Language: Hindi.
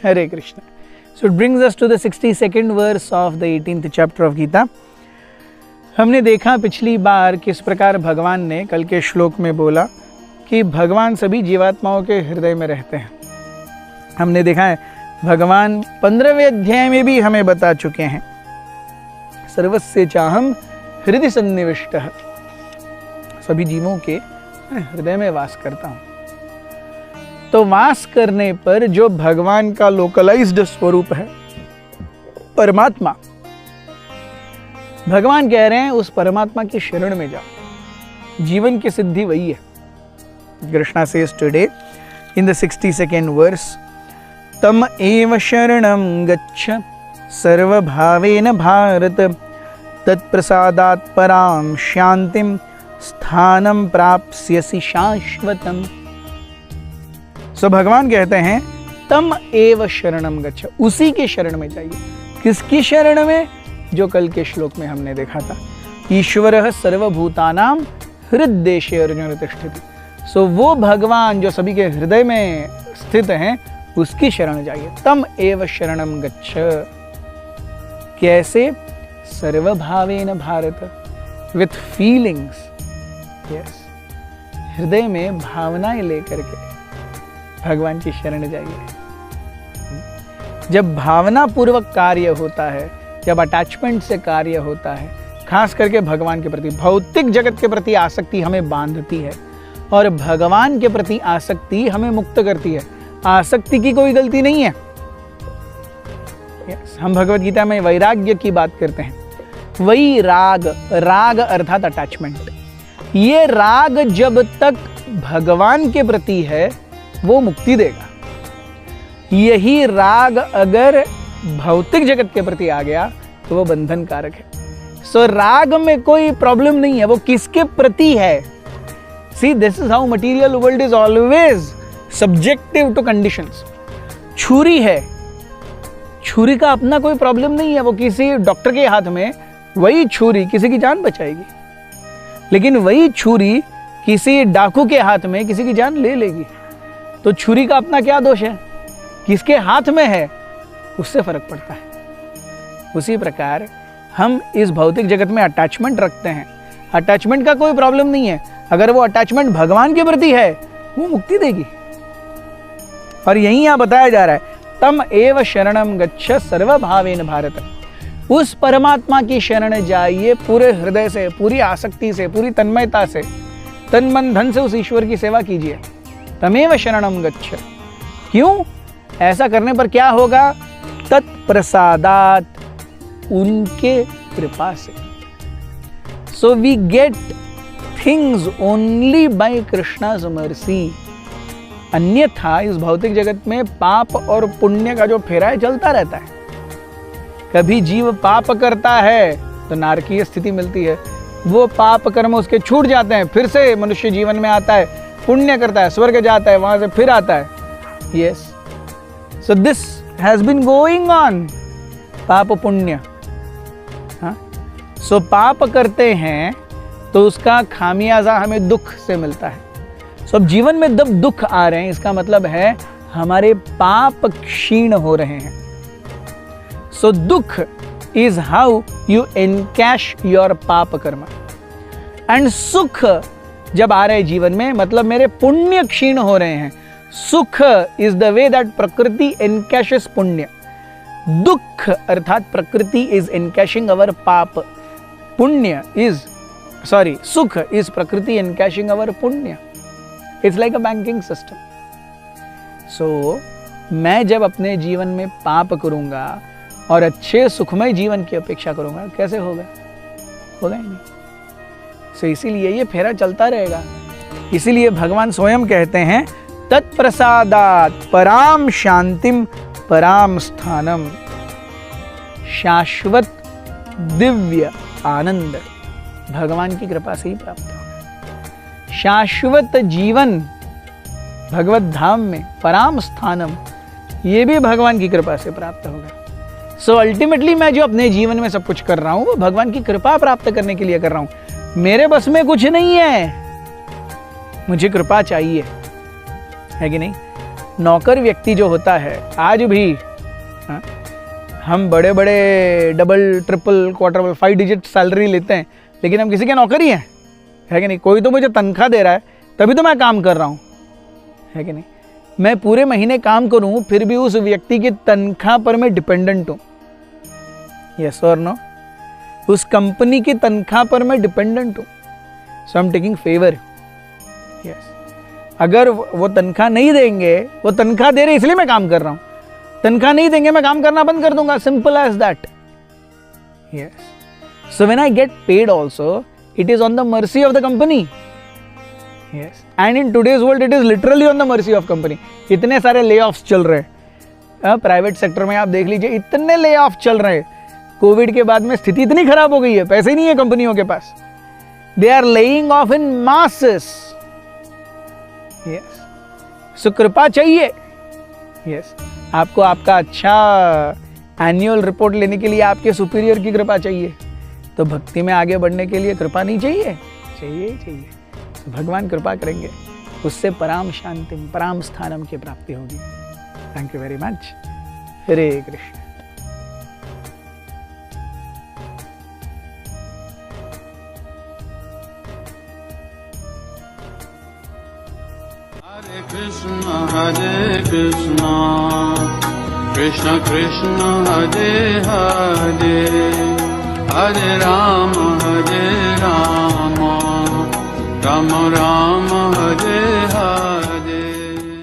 Hare Krishna. So it brings us to the 62nd verse of the 18th chapter of Gita. हमने देखा पिछली बार किस प्रकार भगवान ने कल के श्लोक में बोला कि भगवान सभी जीवात्माओं के हृदय में रहते हैं। हमने देखा है भगवान 15वें अध्याय में भी हमें बता चुके हैं, सर्वस्य चाहम हृदय सन्निविष्टः, सभी जीवों के हृदय में वास करता हूं। तो वास करने पर जो भगवान का लोकलाइज्ड स्वरूप है परमात्मा, भगवान कह रहे हैं उस परमात्मा की शरण में जाओ, जीवन की सिद्धि वही है। Krishna says today in the 62nd verse, तम एव शरणं गच्छ सर्वभावेन भारत, तत्प्रसादात् परां शांतिं स्थानं प्राप्स्यसि शाश्वतम्। सो भगवान कहते हैं तम एव शरणं गच्छ, उसी के शरण में जाइए। किसकी शरण में? जो कल के श्लोक में हमने देखा था, ईश्वरः सर्वभूतानां हृद्देशे अर्जुन तिष्ठति। सो वो भगवान जो सभी के हृदय में स्थित हैं, उसकी शरण जाइए। तम एव शरणं गच्छ, कैसे? सर्वभावेन भारत, विथ फीलिंग्स। यस, हृदय में भावनाएं लेकर के भगवान की शरण जाइए। जब भावना पूर्वक कार्य होता है, जब अटैचमेंट से कार्य होता है, खास करके भगवान के प्रति, भौतिक जगत के प्रति आसक्ति हमें बांधती है और भगवान के प्रति आसक्ति हमें मुक्त करती है। आसक्ति की कोई गलती नहीं है। हम भगवत गीता में वैराग्य की बात करते हैं। वही राग, राग अर्थात अटैचमेंट। ये राग जब तक भगवान के प्रति है वो मुक्ति देगा। यही राग अगर भौतिक जगत के प्रति आ गया तो वो बंधन कारक है। सो राग में कोई प्रॉब्लम नहीं है, वो किसके प्रति है। See, this is how material world is always subjective to conditions. छुरी है, छुरी का अपना कोई प्रॉब्लम नहीं है, वो किसी डॉक्टर के हाथ में वही छुरी किसी की जान बचाएगी, लेकिन वही छुरी किसी डाकू के हाथ में किसी की जान ले लेगी। तो छुरी का अपना क्या दोष है? किसके हाथ में है उससे फर्क पड़ता है। उसी प्रकार हम इस भौतिक जगत में अटैचमेंट रखते हैं। अटैचमेंट का कोई प्रॉब्लम नहीं है, अगर वो अटैचमेंट भगवान के प्रति है वो मुक्ति देगी। और यही यहां बताया जा रहा है, तम एव शरणं गच्छ सर्वभावेन भारत, उस परमात्मा की शरण जाइए पूरे हृदय से, पूरी आसक्ति से, पूरी तन्मयता से, तन मन धन से उस ईश्वर की सेवा कीजिए। तमेव शरणं गच्छ। क्यों? ऐसा करने पर क्या होगा? तत्प्रसादात्, उनके कृपा से। So we get things only by Krishna's mercy. अन्यथा इस भौतिक जगत में पाप और पुण्य का जो फेरा है चलता रहता है। कभी जीव पाप करता है तो नारकीय स्थिति मिलती है, वो पाप कर्म उसके छूट जाते हैं, फिर से मनुष्य जीवन में आता है, पुण्य करता है, स्वर्ग जाता है, वहां से फिर आता है। Yes, so this has been going on, पाप पुण्य। सो पाप करते हैं तो उसका खामियाजा हमें दुख से मिलता है। सो अब जीवन में जब दुख आ रहे हैं, इसका मतलब है हमारे पाप क्षीण हो रहे हैं। सो दुख is how you encash your पाप कर्म। एंड सुख जब आ रहे हैं जीवन में, मतलब मेरे पुण्य क्षीण हो रहे हैं। सुख इज द वे दैट प्रकृति एनकैशेस पुण्य। दुख अर्थात प्रकृति इज एनकैशिंग अवर पाप। पुण्य इज सुख इज प्रकृति एनकैशिंग अवर पुण्य। It's like a banking system. So मैं जब अपने जीवन में पाप करूंगा और अच्छे सुखमय जीवन की अपेक्षा करूंगा, कैसे होगा? होगा ही नहीं। सो इसीलिए ये फेरा चलता रहेगा। इसीलिए भगवान स्वयं कहते हैं तत्प्रसादात् पराम शांतिम पराम स्थानम, शाश्वत दिव्य आनंद भगवान की कृपा से ही प्राप्त होगा। शाश्वत जीवन भगवत धाम में, पराम स्थानम, ये भी भगवान की कृपा से प्राप्त होगा। सो अल्टीमेटली मैं जो अपने जीवन में सब कुछ कर रहा हूं वो भगवान की कृपा प्राप्त करने के लिए कर रहा हूं। मेरे बस में कुछ नहीं है, मुझे कृपा चाहिए, है कि नहीं? नौकर व्यक्ति जो होता है आज भी, हाँ, हम बड़े बड़े double triple quarter 5 digit salary लेते हैं, लेकिन हम किसी के नौकर ही हैं, है कि नहीं? कोई तो मुझे तनख्वाह दे रहा है तभी तो मैं काम कर रहा हूँ, है कि नहीं? मैं पूरे महीने काम करूँ फिर भी उस व्यक्ति की तनख्वाह पर मैं डिपेंडेंट हूँ। यस और नो? उस कंपनी की तनख्वाह पर मैं डिपेंडेंट हूँ। So I am taking favour. Yes, अगर वो तनख्वाह नहीं देंगे, वो तनख्वाह दे रहे इसलिए मैं काम कर रहा हूँ, तनख्वाह नहीं देंगे मैं काम करना बंद कर दूंगा, simple as that. Yes, so when I get paid also it is on the mercy of the company. Yes, and in today's world it is literally on the mercy of company. इतने सारे ले ऑफ्स चल रहे हैं प्राइवेट सेक्टर में, आप देख लीजिए इतने ले ऑफ चल रहे हैं। कोविड के बाद में स्थिति इतनी खराब हो गई है, पैसे ही नहीं है कंपनियों के पास, they are laying off in masses. Yes, so कृपा चाहिए। यस, आपको आपका अच्छा एनुअल रिपोर्ट लेने के लिए आपके सुपीरियर की कृपा चाहिए, तो भक्ति में आगे बढ़ने के लिए कृपा नहीं चाहिए? चाहिए। तो भगवान कृपा करेंगे, उससे पराम शांतिम पराम स्थानम की प्राप्ति होगी। Thank you very much. Hare Krishna. Hare Krishna Krishna Krishna Hare Hare, Hare Ram Ram Ram Hare Hare.